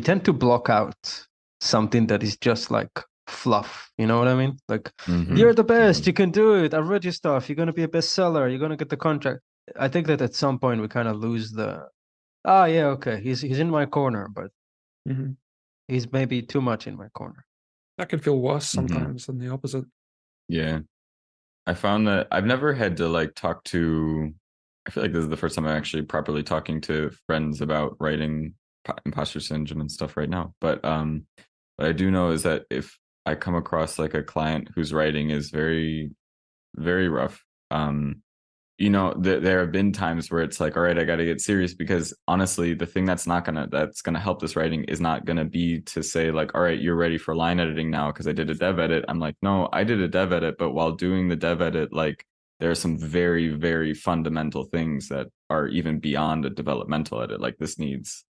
tend to block out something that is just like fluff, you know what I mean? Like, you're the best, you can do it, I read your stuff, you're going to be a bestseller, you're going to get the contract. I think that at some point we kind of lose the, yeah, okay, he's in my corner, but he's maybe too much in my corner. That can feel worse sometimes than the opposite. Yeah. I found that I've never had to like talk to, I feel like this is the first time I'm actually properly talking to friends about writing imposter syndrome and stuff right now. But what I do know is that if I come across like a client whose writing is very, very rough, there have been times where it's like, all right, I got to get serious, because honestly, the thing that's gonna help this writing is not gonna be to say like, all right, you're ready for line editing now because I did a dev edit. I'm like, no, I did a dev edit, but while doing the dev edit, like there are some very, very fundamental things that are even beyond a developmental edit. Like this needs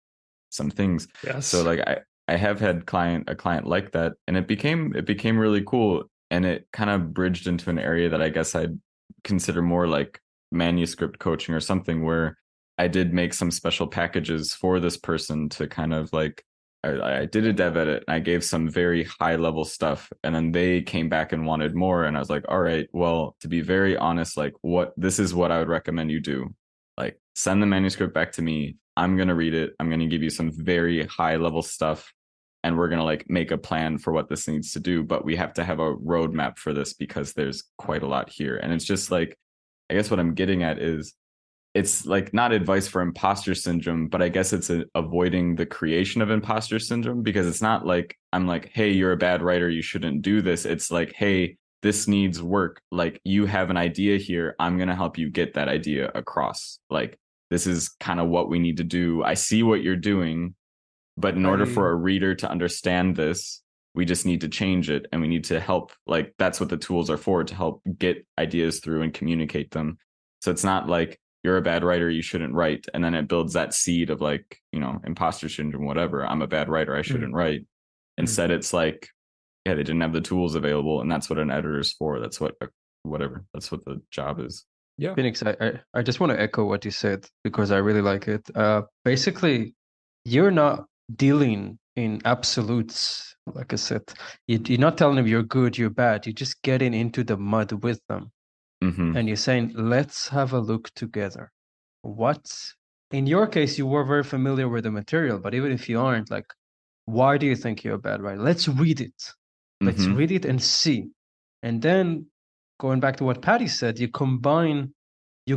some things. Yes. So like I have had a client like that, and it became really cool, and it kind of bridged into an area that I guess I'd consider more like manuscript coaching or something, where I did make some special packages for this person to kind of like, I did a dev edit and I gave some very high level stuff, and then they came back and wanted more, and I was like, all right, well, to be very honest, like this is what I would recommend you do. Like send the manuscript back to me. I'm going to read it. I'm going to give you some very high level stuff, and we're going to like make a plan for what this needs to do, but we have to have a roadmap for this because there's quite a lot here. And it's just like, I guess what I'm getting at is, it's like not advice for imposter syndrome, but I guess it's avoiding the creation of imposter syndrome, because it's not like I'm like, hey, you're a bad writer, you shouldn't do this. It's like, hey, this needs work. Like you have an idea here. I'm going to help you get that idea across. Like this is kind of what we need to do. I see what you're doing, but in order for a reader to understand this, we just need to change it, and we need to help. Like that's what the tools are for, to help get ideas through and communicate them. So it's not like you're a bad writer, you shouldn't write, and then it builds that seed of like, you know, imposter syndrome, whatever. I'm a bad writer, I shouldn't write. Instead, it's like, yeah, they didn't have the tools available, and that's what an editor is for. That's what that's what the job is. Yeah, Phoenix, I just want to echo what you said because I really like it. Basically, you're not dealing in absolutes. Like I said, you're not telling them you're good, you're bad. You're just getting into the mud with them. Mm-hmm. And you're saying, let's have a look together. In your case, you were very familiar with the material, but even if you aren't, like, why do you think you're a bad writer? Let's read it. Let's read it and see. And then going back to what Paddy said, you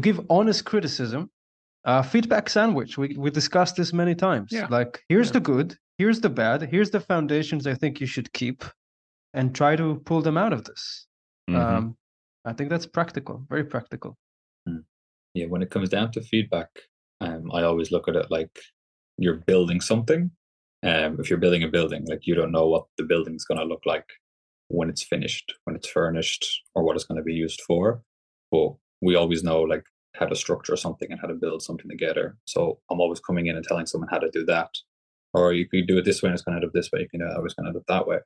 give honest criticism, feedback sandwich. We discussed this many times. Yeah. Like, here's the good, here's the bad, here's the foundations I think you should keep, and try to pull them out of this. I think that's practical, very practical. Yeah, when it comes down to feedback, I always look at it like you're building something. If you're building a building, like you don't know what the building's going to look like when it's finished, when it's furnished, or what it's going to be used for. But we always know like how to structure something and how to build something together. So I'm always coming in and telling someone how to do that. Or you could do it this way and it's going to end up this way. You can do it, I was going to end up that way.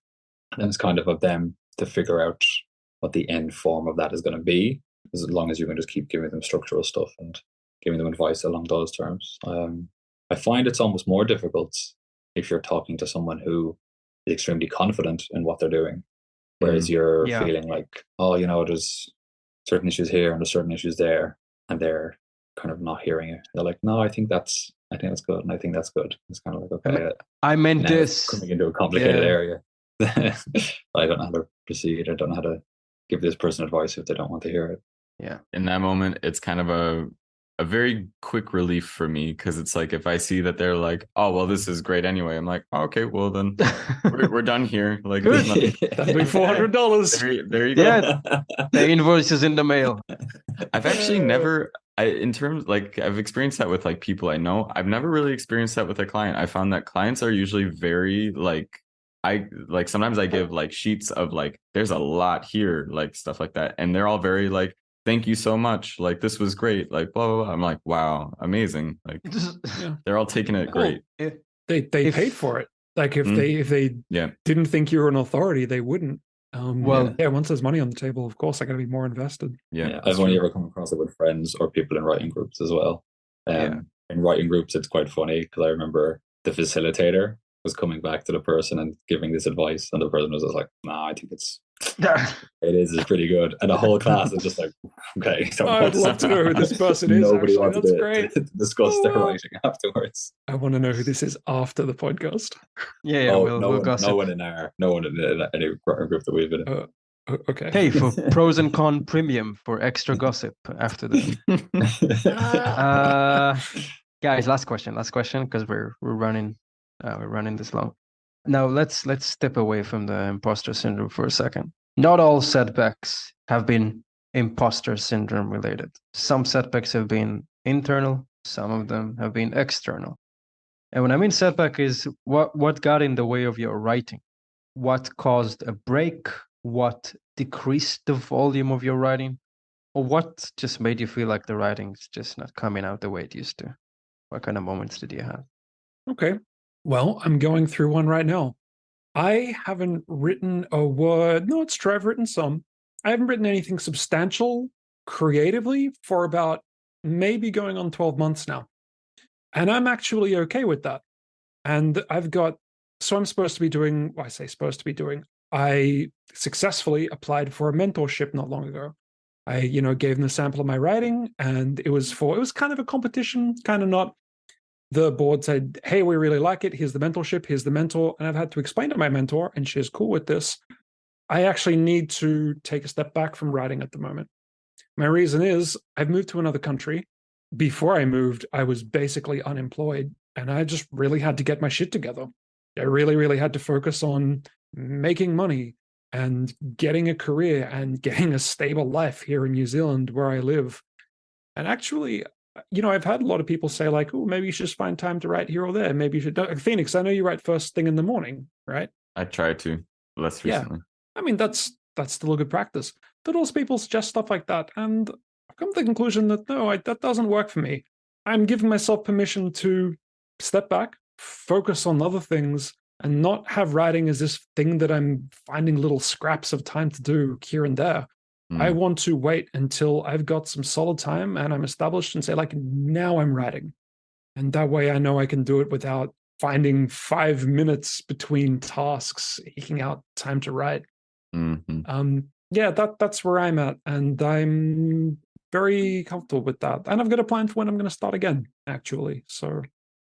And it's kind of them to figure out what the end form of that is going to be, as long as you can just keep giving them structural stuff and giving them advice along those terms. I find it's almost more difficult if you're talking to someone who is extremely confident in what they're doing, whereas you're feeling like, oh, you know, there's certain issues here and there's certain issues there, and they're kind of not hearing it. They're like, no, I think that's good, and I think that's good. It's kind of like, okay, I meant this. Coming into a complicated area. I don't know how to proceed. I don't know how to give this person advice if they don't want to hear it. Yeah. In that moment, it's kind of a very quick relief for me, because it's like if I see that they're like, oh, well, this is great anyway, I'm like, oh, okay, well, then we're done here. Like, that'll be $400. There you go. Yeah, the invoice is in the mail. I've actually never, in terms, like, I've experienced that with like people I know. I've never really experienced that with a client. I found that clients are usually very like, sometimes I give like sheets of like, there's a lot here, like stuff like that, and they're all very like, thank you so much, like this was great, like blah blah blah. I'm like, wow, amazing. Like they're all taking it great. They paid for it. Like if they didn't think you were an authority, they wouldn't. Once there's money on the table, of course, I got to be more invested. I've only ever come across it with friends or people in writing groups as well. In writing groups, it's quite funny because I remember the facilitator was coming back to the person and giving this advice, and the person was just like, nah, I think it's pretty good, and the whole class is just like, okay, so I'd love to know who this person is. Nobody actually. wants That's to great. discuss their writing afterwards. I want to know who this is after the podcast. We'll gossip. No one in any group that we've been in. Okay. Hey, for Prose and Con Premium for extra gossip after this. Guys, last question, because we're running this long. Now let's step away from the imposter syndrome for a second. Not all setbacks have been imposter syndrome related. Some setbacks have been internal, some of them have been external. And when I mean setback is what got in the way of your writing, what caused a break, what decreased the volume of your writing, Or what just made you feel like the writing's just not coming out the way it used to? What kind of moments did you have? Okay. Well, I'm going through one right now. I haven't written a word. No, it's true. I've written some. I haven't written anything substantial creatively for about maybe going on 12 months now. And I'm actually okay with that. And I'm supposed to be doing, well, I say supposed to be doing, I successfully applied for a mentorship not long ago. I, gave them a sample of my writing, and it was kind of a competition, kind of not. The board said, hey, we really like it. Here's the mentorship. Here's the mentor. And I've had to explain to my mentor, and she's cool with this. I actually need to take a step back from writing at the moment. My reason is I've moved to another country. Before I moved, I was basically unemployed, and I just really had to get my shit together. I really, really had to focus on making money and getting a career and getting a stable life here in New Zealand where I live. And actually, I've had a lot of people say like, oh, maybe you should just find time to write here or there. Maybe you should. Phoenix, I know you write first thing in the morning, right? I try to, less recently. I mean, that's still a good practice. But also people suggest stuff like that. And I've come to the conclusion that no, that doesn't work for me. I'm giving myself permission to step back, focus on other things, and not have writing as this thing that I'm finding little scraps of time to do here and there. I want to wait until I've got some solid time and I'm established and say, like, now I'm writing. And that way I know I can do it without finding 5 minutes between tasks, eking out time to write. That's where I'm at. And I'm very comfortable with that. And I've got a plan for when I'm going to start again, actually. So,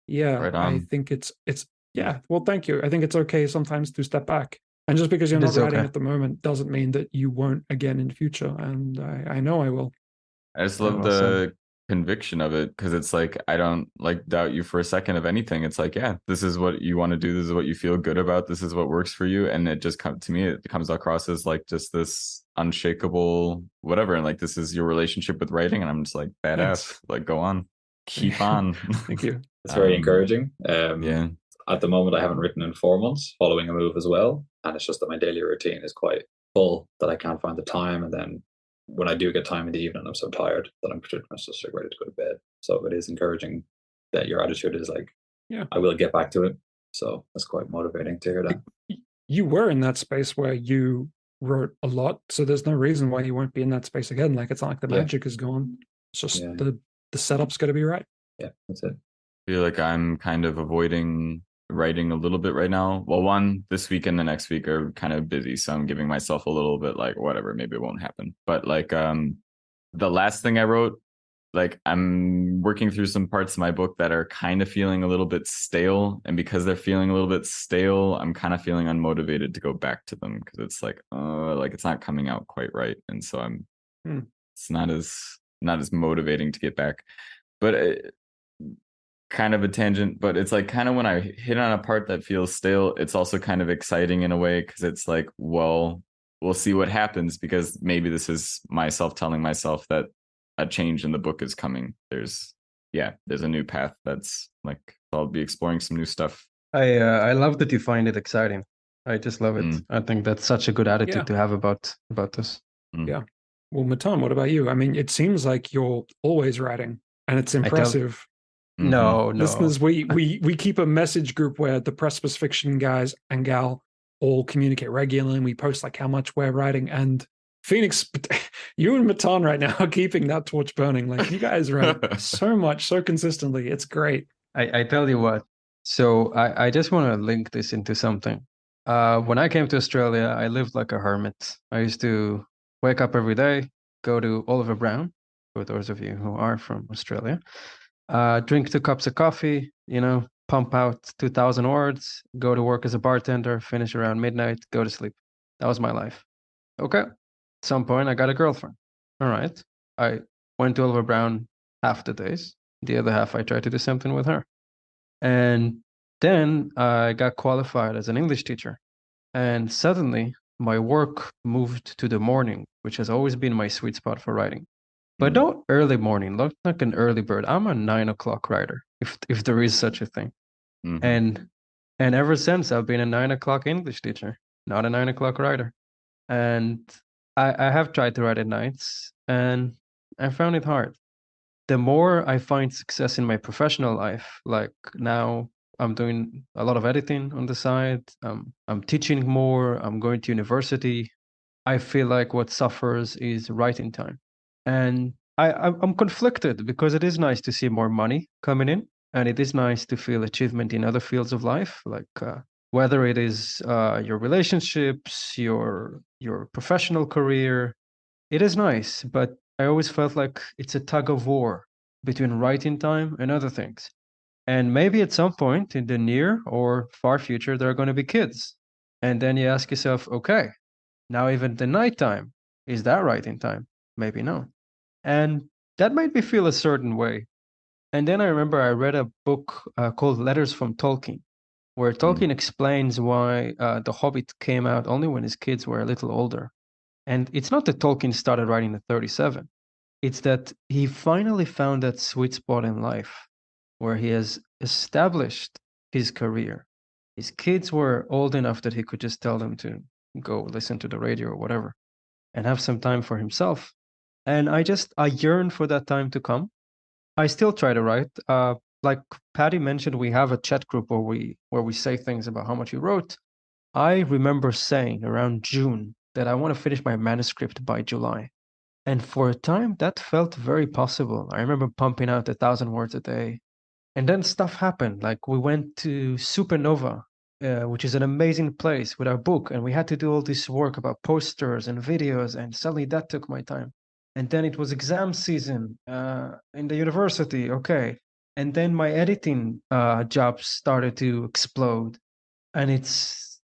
yeah, I think it's well, thank you. I think it's okay sometimes to step back. And just because you're not writing at the moment doesn't mean that you won't again in the future. And I know I will. I just love the conviction of it, because it's like, I don't like doubt you for a second of anything. It's like, yeah, this is what you want to do. This is what you feel good about. This is what works for you. And it just to me, it comes across as like just this unshakable whatever. And like, this is your relationship with writing. And I'm just like, badass, like, go on, keep on. Thank you. It's very encouraging. Yeah. At the moment, I haven't written in 4 months following a move as well. And it's just that my daily routine is quite full that I can't find the time. And then when I do get time in the evening, I'm so tired that I'm pretty much just ready to go to bed. So it is encouraging that your attitude is like, yeah, I will get back to it. So that's quite motivating to hear that. You were in that space where you wrote a lot. So there's no reason why you won't be in that space again. Like, it's not like the magic is gone. It's just the setup's got to be right. Yeah, that's it. I feel like I'm kind of avoiding writing a little bit right now. Well, one, this week and the next week are kind of busy, so I'm giving myself a little bit like, whatever, maybe it won't happen. But like the last thing I wrote, like, I'm working through some parts of my book that are kind of feeling a little bit stale, and because they're feeling a little bit stale, I'm kind of feeling unmotivated to go back to them, because it's like it's not coming out quite right, and so it's not as motivating to get back. But kind of a tangent, but it's like, kind of when I hit on a part that feels stale, it's also kind of exciting in a way, because it's like, well, we'll see what happens, because maybe this is myself telling myself that a change in the book is coming. There's a new path that's like, I'll be exploring some new stuff. I love that you find it exciting. I just love it. I think that's such a good attitude to have about this. Yeah. Well, Matan, what about you? I mean, it seems like you're always writing, and it's impressive. No. Listeners, we keep a message group where the Precipice fiction guys and gal all communicate regularly, and we post like how much we're writing. And Phoenix, you and Matan right now are keeping that torch burning. Like, you guys write so much, so consistently. It's great. I tell you what. So I just want to link this into something. When I came to Australia, I lived like a hermit. I used to wake up every day, go to Oliver Brown, for those of you who are from Australia. Drink 2 cups of coffee, pump out 2,000 words, go to work as a bartender, finish around midnight, go to sleep. That was my life. Okay. At some point, I got a girlfriend. All right. I went to Oliver Brown half the days. The other half, I tried to do something with her. And then I got qualified as an English teacher. And suddenly, my work moved to the morning, which has always been my sweet spot for writing. But don't early morning, look like an early bird. I'm a 9 o'clock writer, if there is such a thing. And ever since, I've been a 9 o'clock English teacher, not a 9 o'clock writer. And I have tried to write at nights, and I found it hard. The more I find success in my professional life, like now I'm doing a lot of editing on the side, I'm teaching more, I'm going to university, I feel like what suffers is writing time. And I'm conflicted because it is nice to see more money coming in, and it is nice to feel achievement in other fields of life, like whether it is your relationships, your professional career. It is nice, but I always felt like it's a tug of war between writing time and other things. And maybe at some point in the near or far future, there are going to be kids. And then you ask yourself, okay, now even the nighttime, is that writing time? Maybe no. And that made me feel a certain way. And then I remember I read a book called Letters from Tolkien, where Tolkien explains why The Hobbit came out only when his kids were a little older. And it's not that Tolkien started writing at 37. It's that he finally found that sweet spot in life where he has established his career. His kids were old enough that he could just tell them to go listen to the radio or whatever and have some time for himself. And I yearn for that time to come. I still try to write. Like Paddy mentioned, we have a chat group where we say things about how much we wrote. I remember saying around June that I want to finish my manuscript by July. And for a time, that felt very possible. I remember pumping out 1,000 words a day. And then stuff happened. Like we went to Supernova, which is an amazing place with our book. And we had to do all this work about posters and videos. And suddenly that took my time. And then it was exam season in the university. Okay. And then my editing jobs started to explode. And it's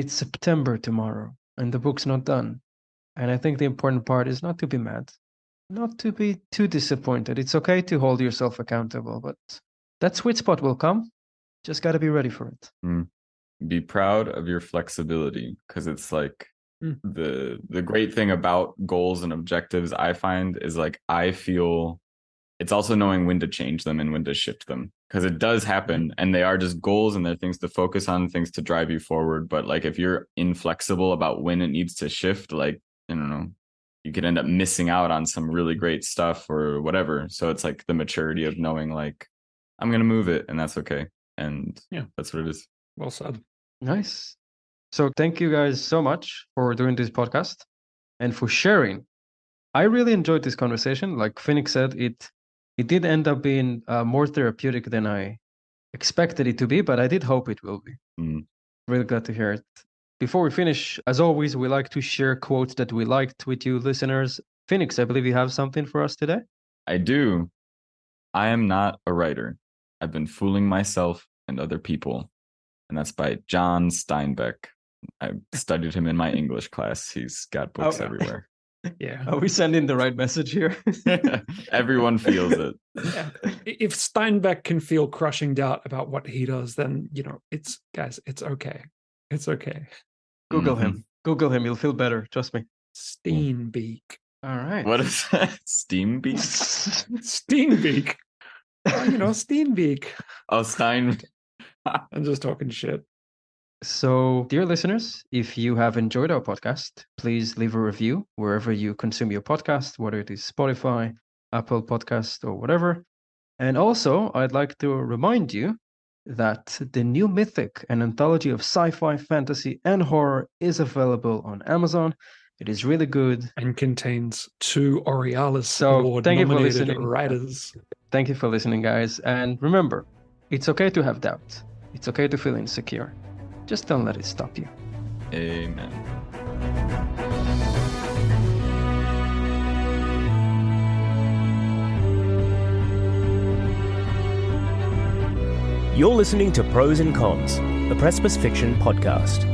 September tomorrow. And the book's not done. And I think the important part is not to be mad, not to be too disappointed. It's okay to hold yourself accountable, but that sweet spot will come. Just got to be ready for it. Be proud of your flexibility, because it's like the great thing about goals and objectives, I find, is like I feel it's also knowing when to change them and when to shift them, because it does happen and they are just goals and they're things to focus on, things to drive you forward. But like if you're inflexible about when it needs to shift, like, I don't know, you could end up missing out on some really great stuff or whatever. So it's like the maturity of knowing like I'm going to move it and that's okay. And yeah, that's what it is. Well said. Nice. So thank you guys so much for doing this podcast and for sharing. I really enjoyed this conversation. Like Phoenix said, it did end up being more therapeutic than I expected it to be, but I did hope it will be. Really glad to hear it. Before we finish, as always, we like to share quotes that we liked with you listeners. Phoenix, I believe you have something for us today? I do. I am not a writer. I've been fooling myself and other people. And that's by John Steinbeck. I studied him in my English class. He's got books everywhere. Yeah. Are we sending the right message here? Everyone feels it. Yeah. If Steinbeck can feel crushing doubt about what he does, then, it's okay. It's okay. Google him. Google him. You'll feel better. Trust me. Steinbeck. All right. What is that? Steambeak? Steinbeck. Steinbeck. Oh, Stein. I'm just talking shit. So, dear listeners, if you have enjoyed our podcast, please leave a review wherever you consume your podcast, whether it is Spotify, Apple Podcast, or whatever. And also, I'd like to remind you that the new mythic, an anthology of sci-fi, fantasy, and horror, is available on Amazon. It is really good. And contains 2 Aurealis Award-nominated writers. Thank you for listening, guys. And remember, it's okay to have doubt. It's okay to feel insecure. Just don't let it stop you. Amen. You're listening to Prose and Cons, the Precipice Fiction podcast.